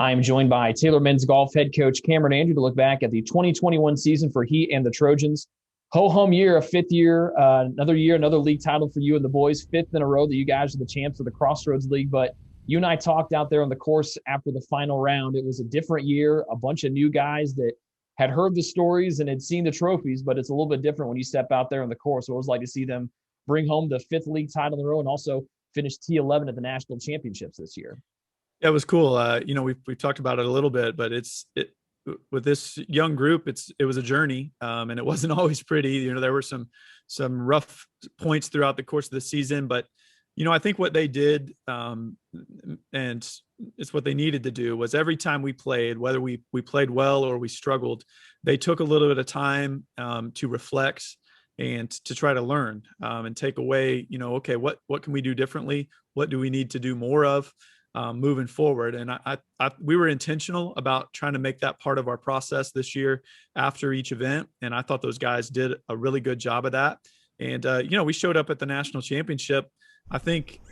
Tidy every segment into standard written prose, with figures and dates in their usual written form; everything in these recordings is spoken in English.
I am joined by Taylor Men's Golf head coach Cameron Andry to look back at the 2021 season for he and the Trojans. Ho hum year, a fifth year, another league title for you and the boys, fifth in a row that you guys are the champs of the Crossroads League. But you and I talked out there on the course after the final round. It was a different year, a bunch of new guys that had heard the stories and had seen the trophies, but it's a little bit different when you step out there on the course. So it was like to see them bring home the fifth league title in a row and also finish T11 at the national championships this year. Yeah, it was cool. We've talked about it a little bit, but with this young group, it was a journey, and it wasn't always pretty. There were some rough points throughout the course of the season, but I think what they did, and it's what they needed to do, was every time we played, whether we played well or we struggled, they took a little bit of time to reflect and to try to learn and take away. Okay, what can we do differently? What do we need to do more of? Moving forward. And we were intentional about trying to make that part of our process this year after each event. And I thought those guys did a really good job of that. And, we showed up at the national championship. I think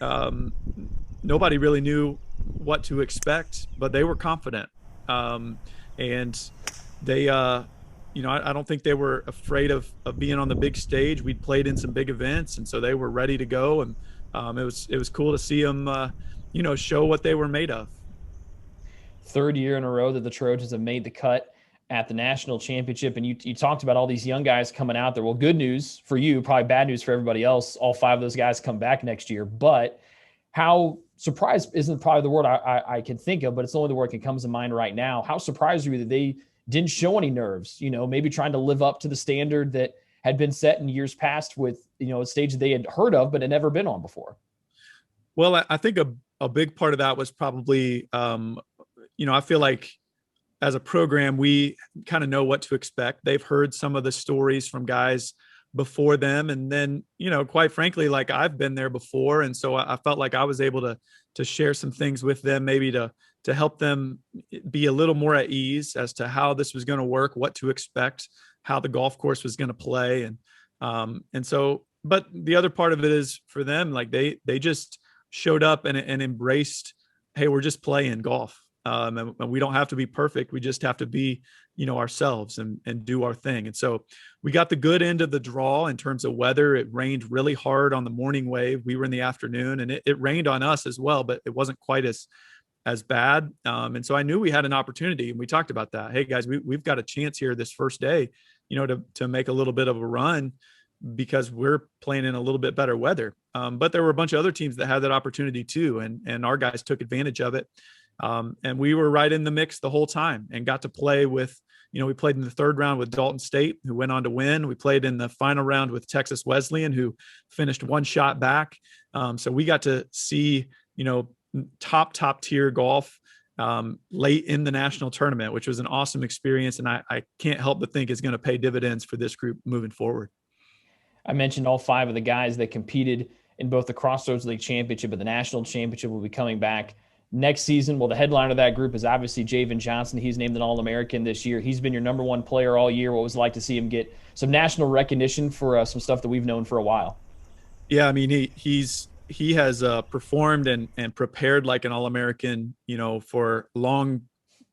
nobody really knew what to expect, but they were confident. And they, I don't think they were afraid of being on the big stage. We'd played in some big events, and so they were ready to go. And it was cool to see them, show what they were made of. Third year in a row that the Trojans have made the cut at the national championship. And you talked about all these young guys coming out there. Well, good news for you, probably bad news for everybody else. All five of those guys come back next year. But how surprised isn't probably the word I can think of, but it's the only the word that comes to mind right now. How surprised are you that they didn't show any nerves, maybe trying to live up to the standard that had been set in years past with, a stage that they had heard of, but had never been on before? Well, I think a big part of that was probably, I feel like as a program, we kind of know what to expect. They've heard some of the stories from guys before them. And then, quite frankly, like I've been there before. And so I felt like I was able to share some things with them, maybe to help them be a little more at ease as to how this was going to work, what to expect, how the golf course was going to play. And so, but the other part of it is for them, like they just showed up and embraced, hey, we're just playing golf. And we don't have to be perfect. We just have to be, ourselves and do our thing. And so we got the good end of the draw in terms of weather. It rained really hard on the morning wave. We were in the afternoon, and it rained on us as well, but it wasn't quite as bad. And so I knew we had an opportunity, and we talked about that. Hey guys, we've got a chance here this first day, to make a little bit of a run, because we're playing in a little bit better weather. But there were a bunch of other teams that had that opportunity too. And our guys took advantage of it. And we were right in the mix the whole time and got to play with, we played in the third round with Dalton State, who went on to win. We played in the final round with Texas Wesleyan, who finished one shot back. So we got to see, top tier golf late in the national tournament, which was an awesome experience. And I can't help but think it's going to pay dividends for this group moving forward. I mentioned all five of the guys that competed in both the Crossroads League Championship and the National Championship will be coming back next season. Well, the headliner of that group is obviously Javen Johnson. He's named an All-American this year. He's been your number one player all year. What was it like to see him get some national recognition for some stuff that we've known for a while? Yeah, I mean, he has performed and prepared like an All-American, for long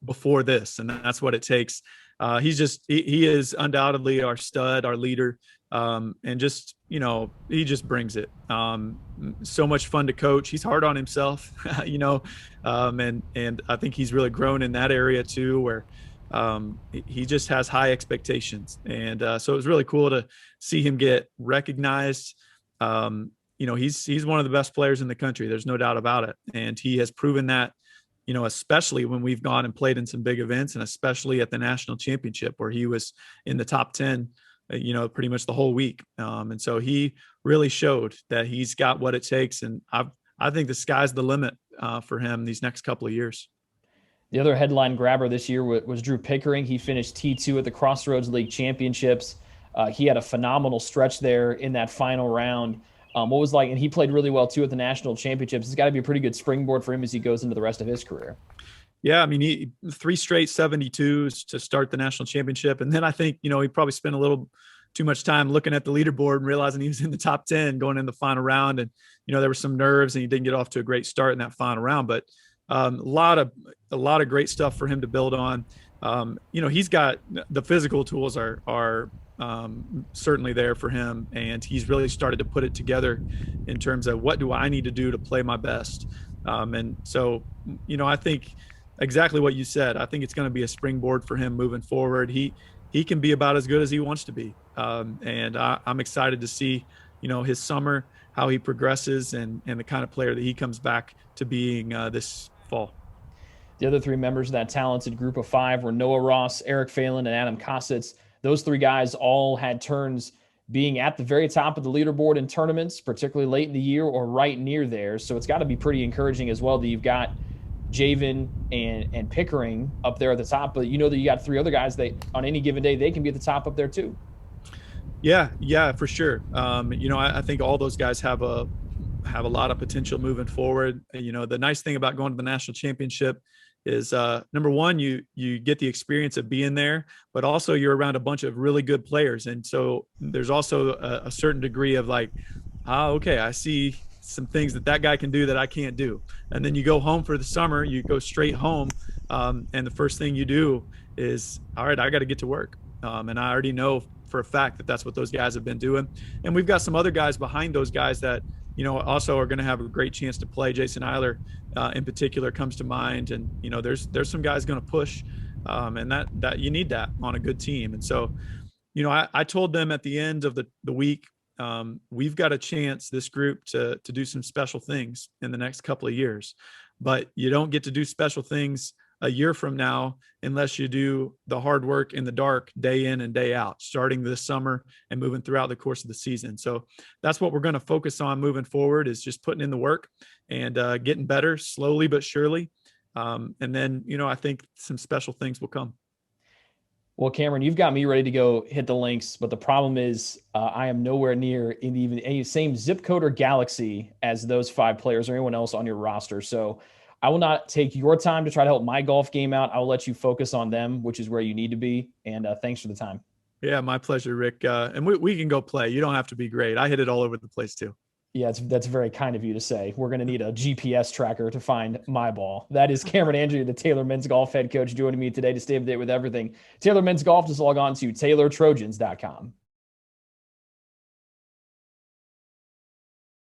before this, and that's what it takes. He is undoubtedly our stud, our leader. And just, he just brings it. So much fun to coach. He's hard on himself, and I think he's really grown in that area too, where he just has high expectations. And so it was really cool to see him get recognized. He's one of the best players in the country. There's no doubt about it. And he has proven that, especially when we've gone and played in some big events, and especially at the national championship where he was in the top 10, pretty much the whole week. And so he really showed that he's got what it takes. And I think the sky's the limit for him these next couple of years. The other headline grabber this year was Drew Pickering. He finished T2 at the Crossroads League Championships. He had a phenomenal stretch there in that final round. What was like, and he played really well too at the national championships. It's got to be a pretty good springboard for him as he goes into the rest of his career. Yeah, I mean, he 3 straight 72s to start the national championship. And then I think, he probably spent a little too much time looking at the leaderboard and realizing he was in the top 10 going in the final round. And, there were some nerves and he didn't get off to a great start in that final round. But a lot of a lot of great stuff for him to build on. He's got the physical tools are certainly there for him, and he's really started to put it together in terms of what do I need to do to play my best. And so, I think exactly what you said. I think it's going to be a springboard for him moving forward. He can be about as good as he wants to be, and I'm excited to see his summer, how he progresses, and the kind of player that he comes back to being this fall. The other three members of that talented group of five were Noah Ross, Eric Phelan, and Adam Kositz. Those three guys all had turns being at the very top of the leaderboard in tournaments, particularly late in the year or right near there. So it's got to be pretty encouraging as well that you've got Javen and Pickering up there at the top, but you know that you got three other guys that on any given day, they can be at the top up there too. Yeah, for sure. I think all those guys have a lot of potential moving forward. The nice thing about going to the national championship is number one, you get the experience of being there, but also you're around a bunch of really good players. And so there's also a certain degree of like, okay, I see some things that guy can do that I can't do. And then you go home for the summer, you go straight home. And the first thing you do is, all right, I got to get to work. And I already know for a fact that that's what those guys have been doing. And we've got some other guys behind those guys that, also are going to have a great chance to play. Jason Eiler in particular comes to mind. And, there's some guys going to push, and that you need that on a good team. And so, I told them at the end of the week, we've got a chance, this group, to do some special things in the next couple of years, but you don't get to do special things a year from now unless you do the hard work in the dark day in and day out, starting this summer and moving throughout the course of the season. So that's what we're going to focus on moving forward, is just putting in the work and getting better slowly but surely. And then, I think some special things will come. Well, Cameron, you've got me ready to go hit the links, but the problem is I am nowhere near in even any same zip code or galaxy as those five players or anyone else on your roster. So I will not take your time to try to help my golf game out. I will let you focus on them, which is where you need to be. And thanks for the time. Yeah, my pleasure, Rick. And we can go play. You don't have to be great. I hit it all over the place too. Yeah, that's very kind of you to say. We're going to need a GPS tracker to find my ball. That is Cameron Andry, the Taylor Men's Golf head coach, joining me today to stay up to date with everything Taylor Men's Golf. Just log on to TaylorTrojans.com.